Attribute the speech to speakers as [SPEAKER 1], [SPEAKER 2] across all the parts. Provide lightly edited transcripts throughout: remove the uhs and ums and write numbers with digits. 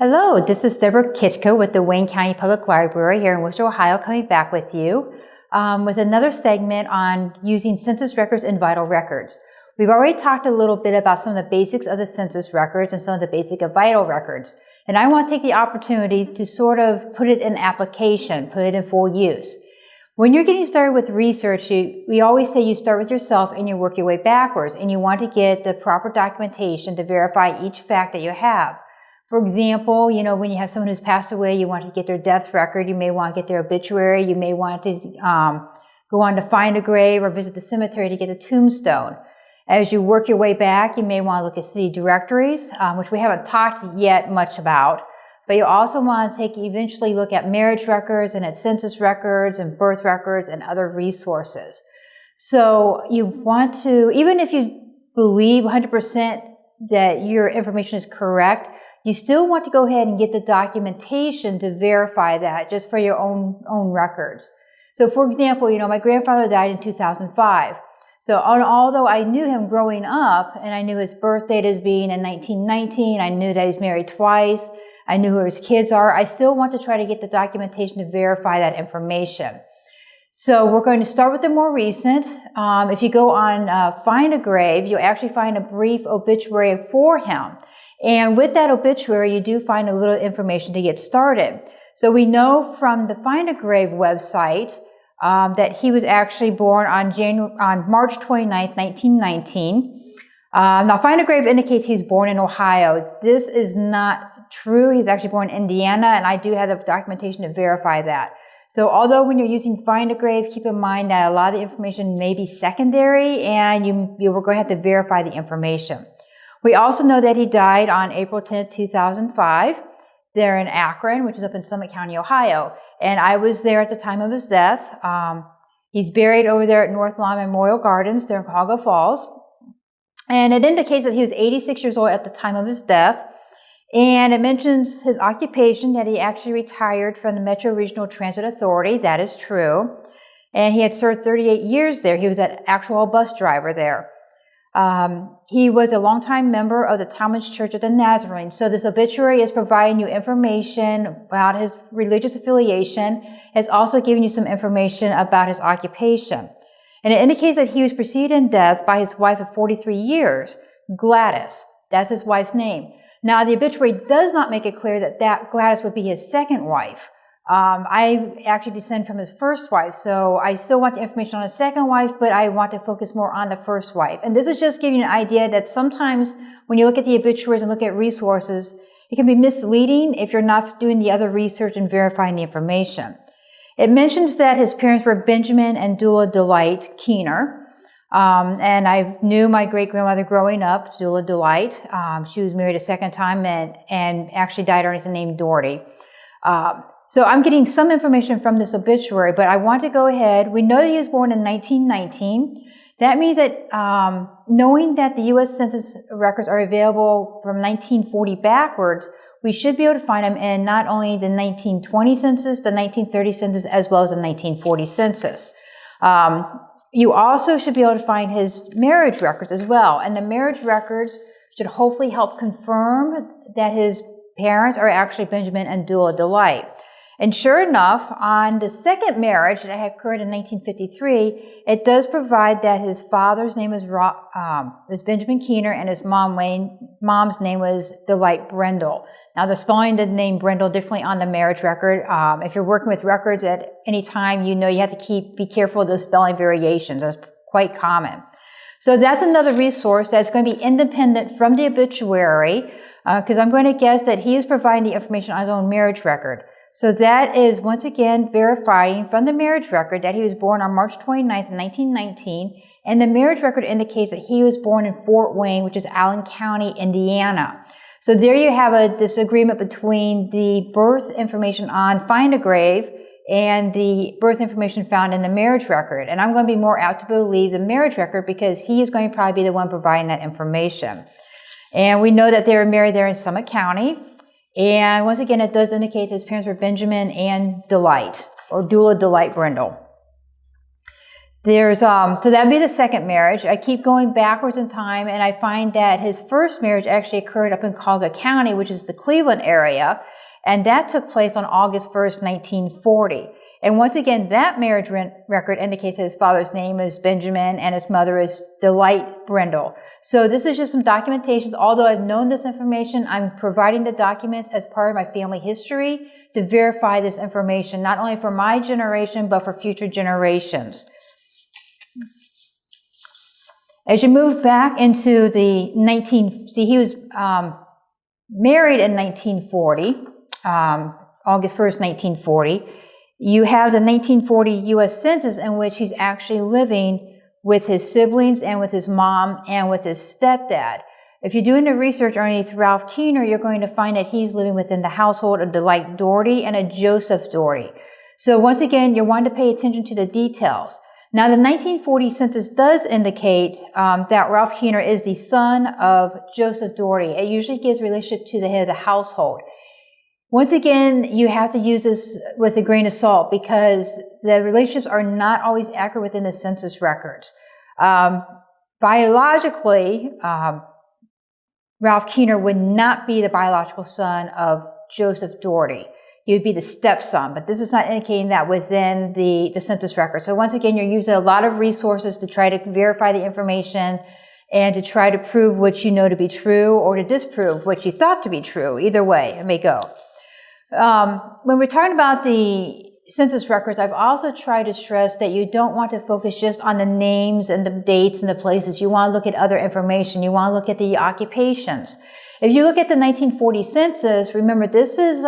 [SPEAKER 1] Hello, this is Deb Kitko with the Wayne County Public Library here in Worcester, Ohio, coming back with you with another segment on using census records and vital records. We've already talked a little bit about some of the basics of the census records and some of the basic of vital records. And I want to take the opportunity to sort of put it in application, put it in full use. When you're getting started with research, we always say you start with yourself and you work your way backwards, and you want to get the proper documentation to verify each fact that you have. For example, when you have someone who's passed away, you want to get their death record, you may want to get their obituary, you may want to go on to find a grave or visit the cemetery to get a tombstone. As you work your way back, you may want to look at city directories, which we haven't talked yet much about. But you also want to eventually look at marriage records and at census records and birth records and other resources. So you want to, even if you believe 100% that your information is correct, you still want to go ahead and get the documentation to verify that just for your own records. So for example, my grandfather died in 2005. So although I knew him growing up and I knew his birth date as being in 1919, I knew that he's married twice, I knew who his kids are, I still want to try to get the documentation to verify that information. So we're going to start with the more recent. If you go on Find a Grave, you'll actually find a brief obituary for him. And with that obituary, you do find a little information to get started. So we know from the Find a Grave website that he was actually born on March 29th, 1919. Now, Find a Grave indicates he's born in Ohio. This is not true. He's actually born in Indiana, and I do have the documentation to verify that. So although when you're using Find a Grave, keep in mind that a lot of the information may be secondary, and you were going to have to verify the information. We also know that he died on April 10th, 2005. There in Akron, which is up in Summit County, Ohio. And I was there at the time of his death. He's buried over there at North Lawn Memorial Gardens there in Cuyahoga Falls. And it indicates that he was 86 years old at the time of his death. And it mentions his occupation, that he actually retired from the Metro Regional Transit Authority. That is true. And he had served 38 years there. He was an actual bus driver there. He was a longtime member of the Talmadge Church of the Nazarene. So this obituary is providing you information about his religious affiliation. It's also giving you some information about his occupation. And it indicates that he was preceded in death by his wife of 43 years, Gladys. That's his wife's name. Now, the obituary does not make it clear that Gladys would be his second wife. I actually descend from his first wife, so I still want the information on his second wife, but I want to focus more on the first wife. And this is just giving you an idea that sometimes when you look at the obituaries and look at resources, it can be misleading if you're not doing the other research and verifying the information. It mentions that his parents were Benjamin and Dula Delight Keener. And I knew my great-grandmother growing up, Dula Delight. She was married a second time and actually died underneath the name Doherty. So I'm getting some information from this obituary, but I want to go ahead. We know that he was born in 1919. That means that knowing that the U.S. Census records are available from 1940 backwards, we should be able to find them in not only the 1920 census, the 1930 census, as well as the 1940 census. You also should be able to find his marriage records as well. And the marriage records should hopefully help confirm that his parents are actually Benjamin and Dula Delight. And sure enough, on the second marriage that had occurred in 1953, it does provide that his father's name was Benjamin Keener and his mom's name was Delight Brendel. Now, they're spelling the name Brendel differently on the marriage record. If you're working with records at any time, you have to be careful of those spelling variations. That's quite common. So that's another resource that's going to be independent from the obituary, because I'm going to guess that he is providing the information on his own marriage record. So that is, once again, verifying from the marriage record that he was born on March 29th, 1919, and the marriage record indicates that he was born in Fort Wayne, which is Allen County, Indiana. So there you have a disagreement between the birth information on Find a Grave and the birth information found in the marriage record. And I'm going to be more apt to believe the marriage record because he is going to probably be the one providing that information. And we know that they were married there in Summit County. And once again, it does indicate his parents were Benjamin and Delight, or Dula Delight Brendel. There's, so that'd be the second marriage. I keep going backwards in time, and I find that his first marriage actually occurred up in Colga County, which is the Cleveland area, and that took place on August 1st, 1940. And once again, that marriage record indicates that his father's name is Benjamin and his mother is Delight Brindle. So this is just some documentation. Although I've known this information, I'm providing the documents as part of my family history to verify this information, not only for my generation, but for future generations. As you move back into the he was married in 1940, August 1st, 1940. You have the 1940 U.S. Census in which he's actually living with his siblings and with his mom and with his stepdad. If you're doing the research underneath Ralph Keener, you're going to find that he's living within the household of Delight Doherty and a Joseph Doherty. So once again, you want to pay attention to the details. Now, the 1940 census does indicate that Ralph Keener is the son of Joseph Doherty. It usually gives relationship to the head of the household. Once again, you have to use this with a grain of salt because the relationships are not always accurate within the census records. Biologically, Ralph Keener would not be the biological son of Joseph Doherty. He would be the stepson, but this is not indicating that within the census record. So once again, you're using a lot of resources to try to verify the information and to try to prove what you know to be true or to disprove what you thought to be true. Either way, it may go. When we're talking about the census records, I've also tried to stress that you don't want to focus just on the names and the dates and the places. You want to look at other information. You want to look at the occupations. If you look at the 1940 census, remember this is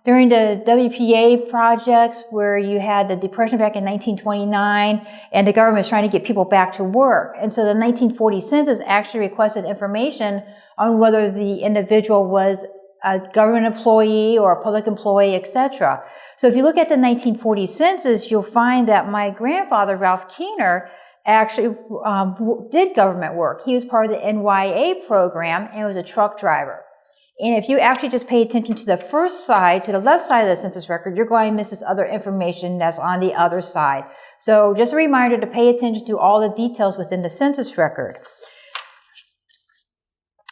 [SPEAKER 1] during the WPA projects where you had the Depression back in 1929 and the government was trying to get people back to work. And so the 1940 census actually requested information on whether the individual was a government employee or a public employee, etc. So if you look at the 1940 census, you'll find that my grandfather, Ralph Keener, actually did government work. He was part of the NYA program and was a truck driver. And if you actually just pay attention to the first side, to the left side of the census record, you're going to miss this other information that's on the other side. So just a reminder to pay attention to all the details within the census record.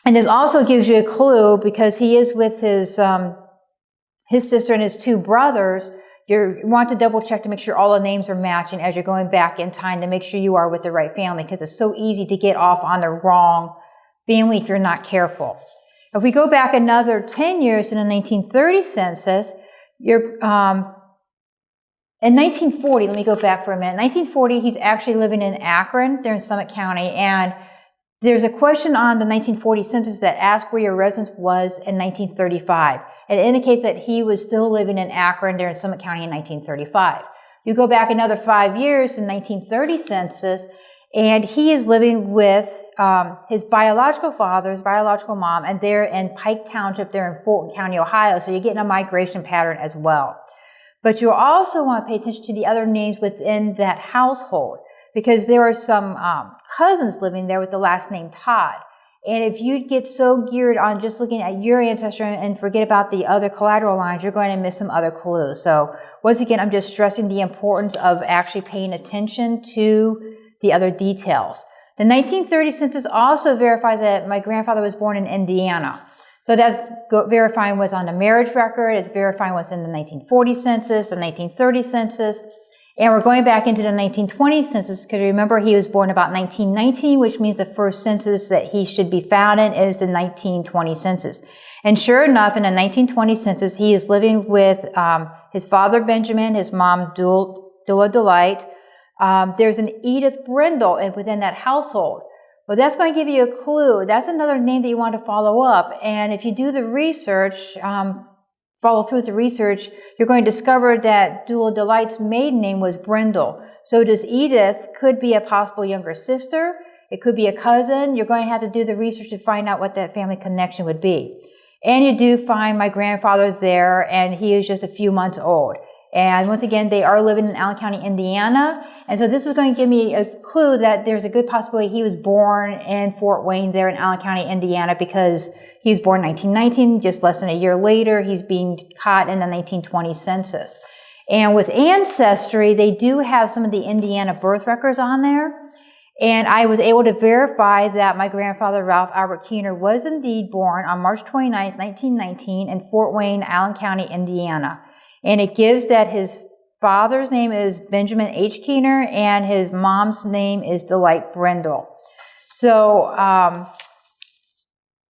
[SPEAKER 1] And this also gives you a clue because he is with his sister and his two brothers. You want to double check to make sure all the names are matching as you're going back in time to make sure you are with the right family because it's so easy to get off on the wrong family if you're not careful. If we go back another 10 years to the 1930 census, in 1940, let me go back for a minute. 1940, he's actually living in Akron. They're in Summit County. And there's a question on the 1940 census that asks where your residence was in 1935. And it indicates that he was still living in Akron there in Summit County in 1935. You go back another 5 years in 1930 census, and he is living with his biological father, his biological mom, and they're in Pike Township, they're in Fulton County, Ohio, so you're getting a migration pattern as well. But you also want to pay attention to the other names within that household, because there are some cousins living there with the last name Todd. And if you get so geared on just looking at your ancestry and forget about the other collateral lines, you're going to miss some other clues. So once again, I'm just stressing the importance of actually paying attention to the other details. The 1930 census also verifies that my grandfather was born in Indiana. So that's verifying what's on the marriage record. It's verifying what's in the 1940 census, the 1930 census. And we're going back into the 1920 census because remember he was born about 1919, which means the first census that he should be found in is the 1920 census. And sure enough, in the 1920 census, he is living with his father, Benjamin, his mom, Dula Delight. There's an Edith Brindle within that household. Well, that's going to give you a clue. That's another name that you want to follow up. And if you do the research, follow through with the research, you're going to discover that Dula Delight's maiden name was Brindle. So does Edith could be a possible younger sister. It could be a cousin. You're going to have to do the research to find out what that family connection would be. And you do find my grandfather there, and he is just a few months old. And once again, they are living in Allen County, Indiana. And so this is going to give me a clue that there's a good possibility he was born in Fort Wayne there in Allen County, Indiana, because he was born in 1919. Just less than a year later, he's being caught in the 1920 census. And with Ancestry, they do have some of the Indiana birth records on there. And I was able to verify that my grandfather, Ralph Albert Keener, was indeed born on March 29th, 1919 in Fort Wayne, Allen County, Indiana. And it gives that his father's name is Benjamin H. Keener and his mom's name is Delight Brindle. So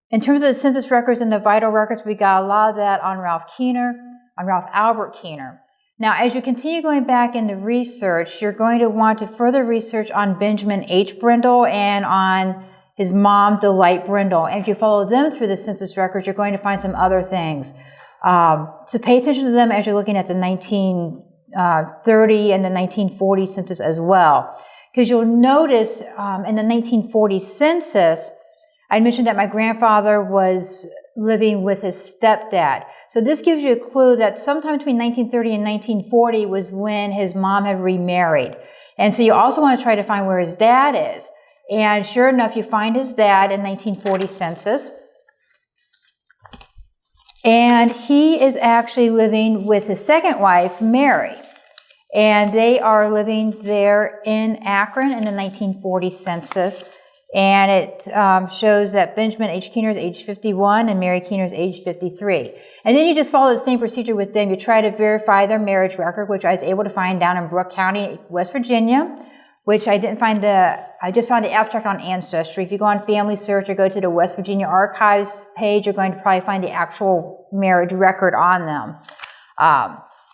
[SPEAKER 1] in terms of the census records and the vital records, we got a lot of that on Ralph Albert Keener. Now, as you continue going back into research, you're going to want to further research on Benjamin H. Brindle and on his mom, Delight Brindle. And if you follow them through the census records, you're going to find some other things. So pay attention to them as you're looking at the 1930 and the 1940 census as well. Because you'll notice in the 1940 census, I mentioned that my grandfather was living with his stepdad. So this gives you a clue that sometime between 1930 and 1940 was when his mom had remarried. And so you also want to try to find where his dad is. And sure enough, you find his dad in 1940 census. And he is actually living with his second wife, Mary. And they are living there in Akron in the 1940 census. And it shows that Benjamin H. Keener is age 51 and Mary Keener is age 53. And then you just follow the same procedure with them. You try to verify their marriage record, which I was able to find down in Brooke County, West Virginia, which I didn't find I just found the abstract on Ancestry. If you go on Family Search or go to the West Virginia Archives page, you're going to probably find the actual marriage record on them.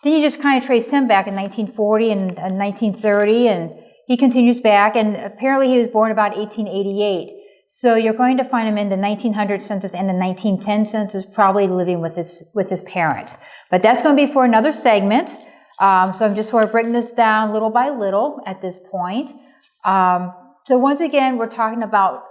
[SPEAKER 1] Then you just kind of trace him back in 1940 and 1930, and he continues back, and apparently he was born about 1888. So you're going to find him in the 1900 census and the 1910 census, probably living with his parents. But that's going to be for another segment. So I'm just sort of breaking this down little by little at this point. So once again, we're talking about,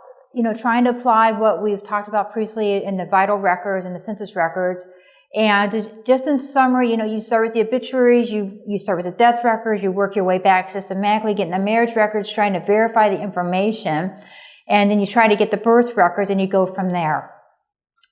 [SPEAKER 1] trying to apply what we've talked about previously in the vital records and the census records. And just in summary, you start with the obituaries, you start with the death records, you work your way back systematically, getting the marriage records, trying to verify the information, and then you try to get the birth records, and you go from there.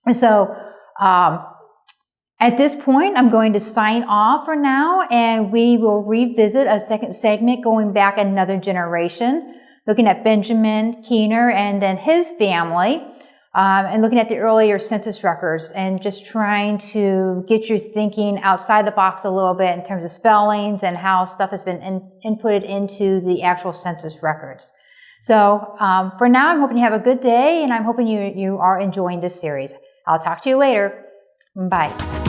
[SPEAKER 1] And so, at this point, I'm going to sign off for now, and we will revisit a second segment going back another generation, looking at Benjamin Keener and then his family. And looking at the earlier census records and just trying to get you thinking outside the box a little bit in terms of spellings and how stuff has been inputted into the actual census records. So for now, I'm hoping you have a good day, and I'm hoping you are enjoying this series. I'll talk to you later. Bye.